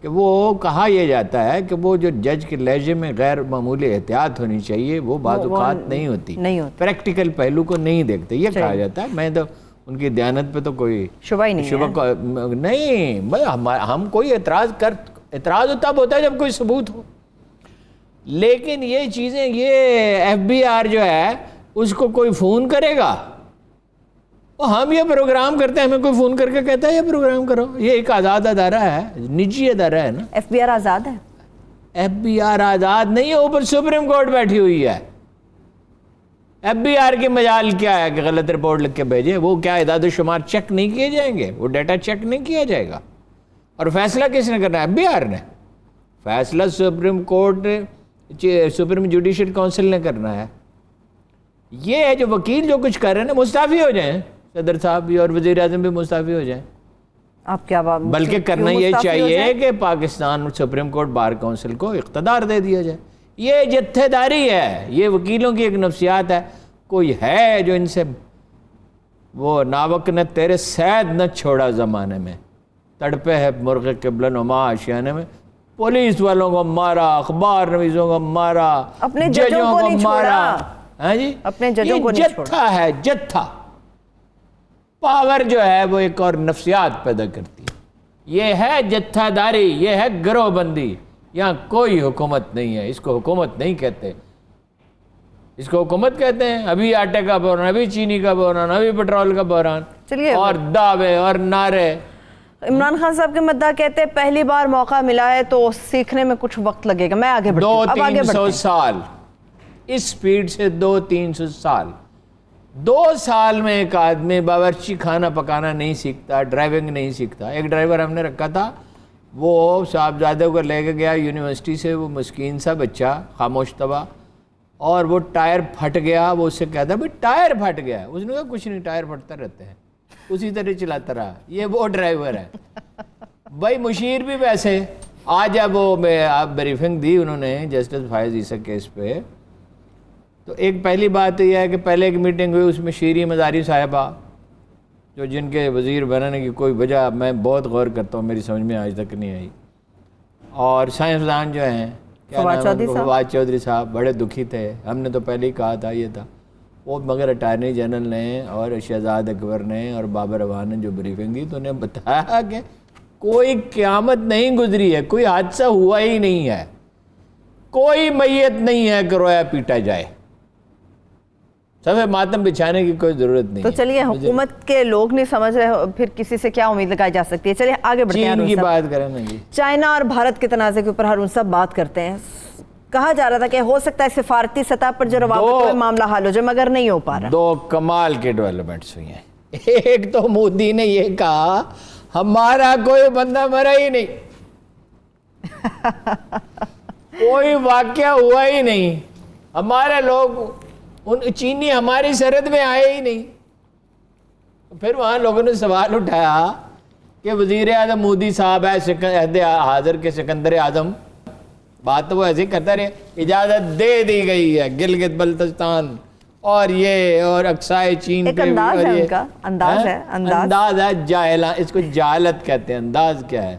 S1: کہ وہ کہا یہ جاتا ہے کہ وہ جو جج کے لہجے میں غیر معمولی احتیاط ہونی چاہیے وہ بعض اوقات نہیں ہوتی، پریکٹیکل پہلو کو نہیں دیکھتے، یہ کہا جاتا ہے. میں تو ان کی دیانت پہ تو کوئی
S2: شبہ
S1: نہیں. ہم کوئی اعتراض تب ہوتا ہے جب کوئی ثبوت ہو. لیکن یہ چیزیں، یہ ایف بی آر جو ہے اس کو کوئی فون کرے گا؟ ہم یہ پروگرام کرتے ہیں، ہمیں کوئی فون کر کے کہتا ہے یہ پروگرام کرو. یہ ایک آزاد ادارہ ہے، نجی ادارہ ہے نا.
S2: ایف بی آر آزاد ہے؟
S1: ایف بی آر آزاد نہیں ہے، اوپر سپریم کورٹ بیٹھی ہوئی ہے. ایف بی آر کی مجال کیا ہے کہ غلط رپورٹ لکھ کے بھیجے؟ وہ کیا اعداد و شمار چیک نہیں کیے جائیں گے؟ وہ ڈیٹا چیک نہیں کیا جائے گا؟ اور فیصلہ کس نے کرنا ہے؟ ایف بی آر نے. فیصلہ supreme court, supreme judicial council نے کرنا ہے. یہ ہے جو وکیل جو کچھ کر رہے ہیں نا، مستعفی ہو جائیں، صدر صاحب بھی اور وزیر اعظم بھی مستعفی ہو جائیں.
S2: آپ کیا بات؟
S1: بلکہ کرنا یہ چاہیے کہ Pakistan supreme court bar council کو اقتدار دے دیا جائے. یہ جتھے داری ہے، یہ وکیلوں کی ایک نفسیات ہے. کوئی ہے جو ان سے، وہ ناوک نے تیرے سید نہ چھوڑا زمانے میں، تڑپے ہے مرغ قبلہ نما آشیانے میں. پولیس والوں کو مارا، اخبار نویسوں کو مارا،
S2: اپنے ججوں کو مارا.
S1: ہاں جی،
S2: اپنے ججوں کو نہیں چھوڑا.
S1: جتھا ہے، جتھا پاور جو ہے وہ ایک اور نفسیات پیدا کرتی ہے. یہ ہے جتھا داری، یہ ہے گروہ بندی. یہاں کوئی حکومت نہیں ہے، اس کو حکومت نہیں کہتے، اس کو حکومت کہتے ہیں. ابھی آٹے کا بحران، ابھی چینی کا بحران، ابھی پیٹرول کا بحران، اور دعوے اور نعرے.
S2: عمران خان صاحب کے مدعا کہتے ہیں پہلی بار موقع ملا ہے تو سیکھنے میں کچھ وقت لگے گا. میں آگے بڑھتی ہوں.
S1: 200-300 سال اس سپیڈ سے، 200-300 سال. 2 سال میں ایک آدمی باورچی کھانا پکانا نہیں سیکھتا، ڈرائیونگ نہیں سیکھتا. ایک ڈرائیور ہم نے رکھا تھا وہ صاحبزادے کو لے کے گیا یونیورسٹی سے، وہ مسکین سا بچہ خاموش طبع، اور وہ ٹائر پھٹ گیا، وہ اس سے کہتا بھائی ٹائر پھٹ گیا، اس نے کہا کچھ نہیں، ٹائر پھٹتا رہتے ہیں، اسی طرح چلاتا رہا، یہ وہ ڈرائیور ہے۔ بھائی مشیر بھی ویسے، آج جب وہ بریفنگ دی انہوں نے جسٹس فائز عیسیٰ کیس پہ، تو ایک پہلی بات یہ ہے کہ پہلے ایک میٹنگ ہوئی، اس میں شیریں مزاری صاحبہ جو جن کے وزیر بنانے کی کوئی وجہ میں بہت غور کرتا ہوں، میری سمجھ میں آج تک نہیں آئی، اور سائنسدان جو ہیں فواد چودھری صاحب بڑے دکھی تھے، ہم نے تو پہلے ہی کہا تھا یہ تھا وہ، مگر اٹارنی جنرل نے اور شہزاد اکبر نے اور بابر اعوان نے جو بریفنگ دی تو انہیں بتایا کہ کوئی قیامت نہیں گزری ہے، کوئی حادثہ ہوا ہی نہیں ہے، کوئی میت نہیں ہے کہ رویا پیٹا جائے، سب ماتم بچھانے کی کوئی ضرورت نہیں۔
S2: تو چلیے حکومت کے لوگ نہیں سمجھ رہے، پھر کسی سے کیا امید لگائی جا سکتی ہے؟ چلیے آگے بڑھتے ہیں،
S1: چین کی بات کریں نا جی،
S2: چائنا اور بھارت کے تنازع کے اوپر ہارون صاحب بات کرتے ہیں۔ کہا جا رہا تھا کہ ہو سکتا ہے سفارتی سطح پر جو روابط میں معاملہ حل ہو جائے، مگر نہیں ہو پا رہا۔
S1: دو کمال کے ڈیولپمنٹس ہوئی ہیں، ایک تو مودی نے یہ کہا ہمارا کوئی بندہ مرا ہی نہیں، کوئی واقعہ ہوا ہی نہیں، ہمارے لوگ چینی ہماری سرحد میں آئے ہی نہیں۔ پھر وہاں لوگوں نے سوال اٹھایا کہ وزیر اعظم مودی صاحب ہے عہد حاضر کے سکندر اعظم، بات تو وہ ایسے ہی کرتا رہے، اجازت دے دی گئی ہے گلگت بلتستان اور یہ اور اقصائے چین
S2: ایک انداز ہے ان کا،
S1: انداز ہے جاہلہ، اس کو جہالت کہتے ہیں۔ انداز کیا ہے؟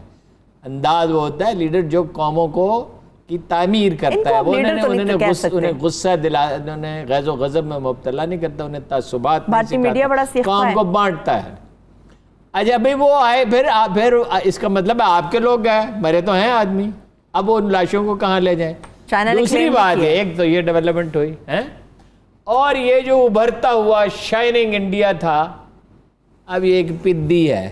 S1: انداز وہ ہوتا ہے لیڈر جو قوموں کو کی تعمیر کرتا ہے، وہ انہیں غصہ دلا، انہیں غیظ و غضب میں مبتلا نہیں کرتا، انہیں تعصبات نہیں سکھاتا، قوم کو بانٹتا ہے۔ اچھا بھئی وہ آئے، پھر اس کا مطلب ہے آپ کے لوگ گئے، مرے تو ہیں آدمی، اب وہ ان لاشوں کو کہاں لے جائیں؟ دوسری بات ہے، ایک تو یہ ڈیولپمنٹ ہوئی ہے، اور یہ جو ابھرتا ہوا شائننگ انڈیا تھا، اب یہ ایک پدی ہے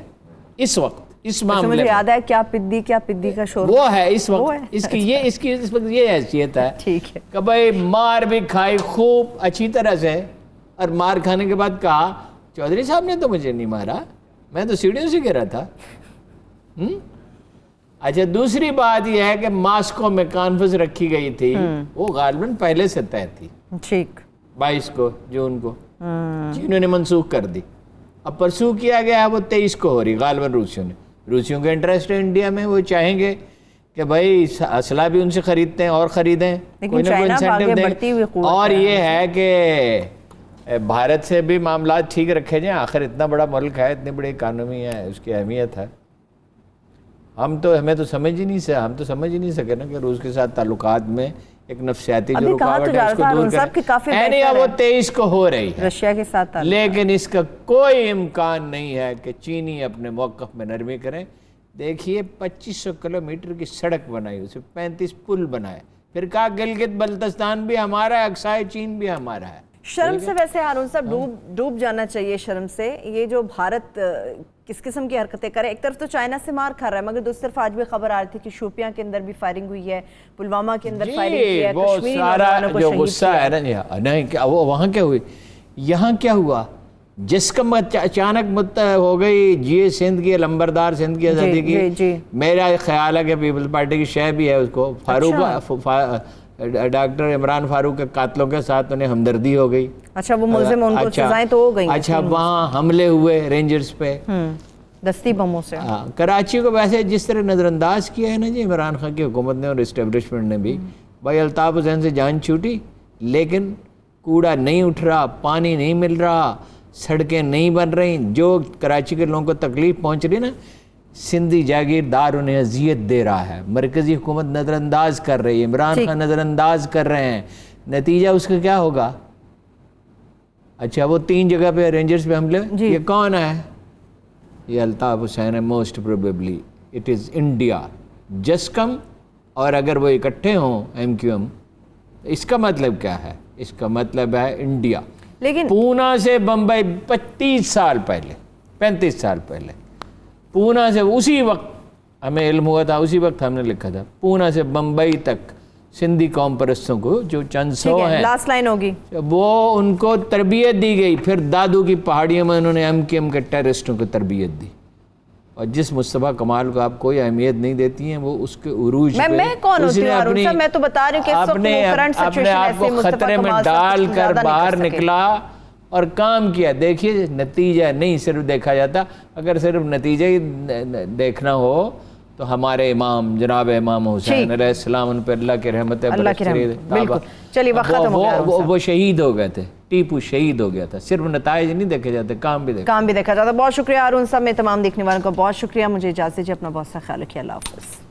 S1: اس وقت، اس معاملے میں۔
S2: مجھے یاد ہے کیا پدی کا شور
S1: وہ ہے اس وقت، اس وقت یہ حیثیت ہے کہ بھائی مار بھی کھائی خوب اچھی طرح سے، اور مار کھانے کے بعد کہا چودھری صاحب نے تو مجھے نہیں مارا، میں تو سیڑھیوں سے گرا تھا۔ اچھا دوسری بات یہ ہے کہ ماسکو میں کانفرنس رکھی گئی تھی، وہ غالباً پہلے سے طے تھی، 22 کو جون کو، چینوں نے منسوخ کر دی، اب پرسو کیا گیا، وہ 23 کو ہو رہی، غالباً روسیوں کے انٹرسٹ ہے انڈیا میں، وہ چاہیں گے کہ بھائی اسلحہ بھی ان سے خریدتے ہیں اور خریدیں، کوئی نہ کوئی انسینٹیو دیں، اور یہ ہے کہ بھارت سے بھی معاملات ٹھیک رکھے جائیں، آخر اتنا بڑا ملک ہے، اتنی بڑی اکانومی ہے، اس کی اہمیت ہے۔ ہمیں تو سمجھ ہی نہیں سکے نا کہ روس کے ساتھ تعلقات میں ایک نفسیاتی جو رکاوٹ ہے اس کو دور کریں، وہ 23 کو ہو رہی ہے
S2: رشیا کے ساتھ،
S1: لیکن اس کا کوئی امکان نہیں ہے کہ چینی اپنے موقف میں نرمی کریں۔ دیکھیے 2500 کلومیٹر کی سڑک بنائی، اسے 35 پل بنائے، پھر کہا گلگت بلتستان بھی ہمارا ہے، اقصائے چین بھی ہمارا ہے۔
S2: شرم سے ویسے ہارون صاحب ڈوب جانا چاہیے شرم سے، یہ جو بھارت کس قسم کی حرکتیں کرے، ایک طرف تو چائنا سے مار کھا رہا ہے، مگر دوسری طرف آج بھی خبر آ رہی تھی کہ شوپیاں کے اندر بھی فائرنگ ہوئی ہے، پلوامہ کے اندر فائرنگ ہوئی ہے،
S1: وہ سارا جو غصہ ہے نا، نہیں وہاں کیا ہوئی، یہاں کیا ہوا، جس کا اچانک ہو گئی جی سندھ کی لمبردار سندھ کی آزادی کی، میرا خیال ہے کہ پیپلز پارٹی کی شے بھی ہے، اس کو ڈاکٹر عمران فاروق کے قاتلوں کے ساتھ انہیں ہمدردی ہو گئی۔
S2: اچھا وہ ملزم ان کو سزائیں تو ہو گئی۔
S1: اچھا وہاں حملے ہوئے رینجرز پہ
S2: دستی بموں سے،
S1: کراچی کو ویسے جس طرح نظر انداز کیا ہے نا جی عمران خان کی حکومت نے اور اسٹیبلشمنٹ نے بھی، بھائی الطاف حسین سے جان چھوٹی، لیکن کوڑا نہیں اٹھ رہا، پانی نہیں مل رہا، سڑکیں نہیں بن رہی، جو کراچی کے لوگوں کو تکلیف پہنچ رہی نا، سندھی جاگیردار انہیں اذیت دے رہا ہے، مرکزی حکومت نظر انداز کر رہی ہے، عمران خان نظر انداز کر رہے ہیں، نتیجہ اس کا کیا ہوگا؟ اچھا وہ 3 جگہ پہ رینجرز پہ حملے، یہ کون ہے؟ یہ الطاف حسین ہے، most probably it is India, جسکم، اور اگر وہ اکٹھے ہوں ایم کیو ایم، اس کا مطلب کیا ہے؟ اس کا مطلب ہے انڈیا۔ لیکن پونا سے بمبئی 35 سال پہلے پونا سے، اسی وقت ہمیں علم ہوا تھا، اسی وقت ہم نے لکھا تھا، پونا سے بمبئی تک سندھی قوم پرستوں کو جو چند سو ہیں،
S2: لاسٹ لائن ہوگی،
S1: وہ ان کو تربیت دی گئی، پھر دادو کی پہاڑیوں میں انہوں نے ایم کے ٹیررسٹوں کو تربیت دی، اور جس مصطفیٰ کمال کو آپ کوئی اہمیت نہیں دیتی ہیں وہ اس کے عروج پہ
S2: میں کون ہوتی ہوں ہارون صاحب؟ میں تو بتا رہی ہوں کہ اس وقت وہ کرنٹ
S1: اپنے
S2: سچویشن
S1: آپ کو
S2: ایسے
S1: خطرے میں ڈال کر باہر نکلا اور کام کیا. دیکھیے نتیجہ نہیں صرف دیکھا جاتا، اگر صرف نتیجہ ہی دیکھنا ہو تو ہمارے امام جناب امام حسین علیہ السلام ان پہ اللہ کی رحمت
S2: بالکل. چلیے وقت ختم ہو گیا.
S1: وہ شہید ہو گئے تھے، ٹیپو شہید ہو گیا تھا. صرف نتائج نہیں دیکھے جاتے، کام بھی دیکھا
S2: جاتا. بہت شکریہ ہارون صاحب. میں تمام دیکھنے والوں کا بہت شکریہ. مجھے اجازت دیجیے، اپنا بہت سا خیال رکھیے. اللہ حافظ.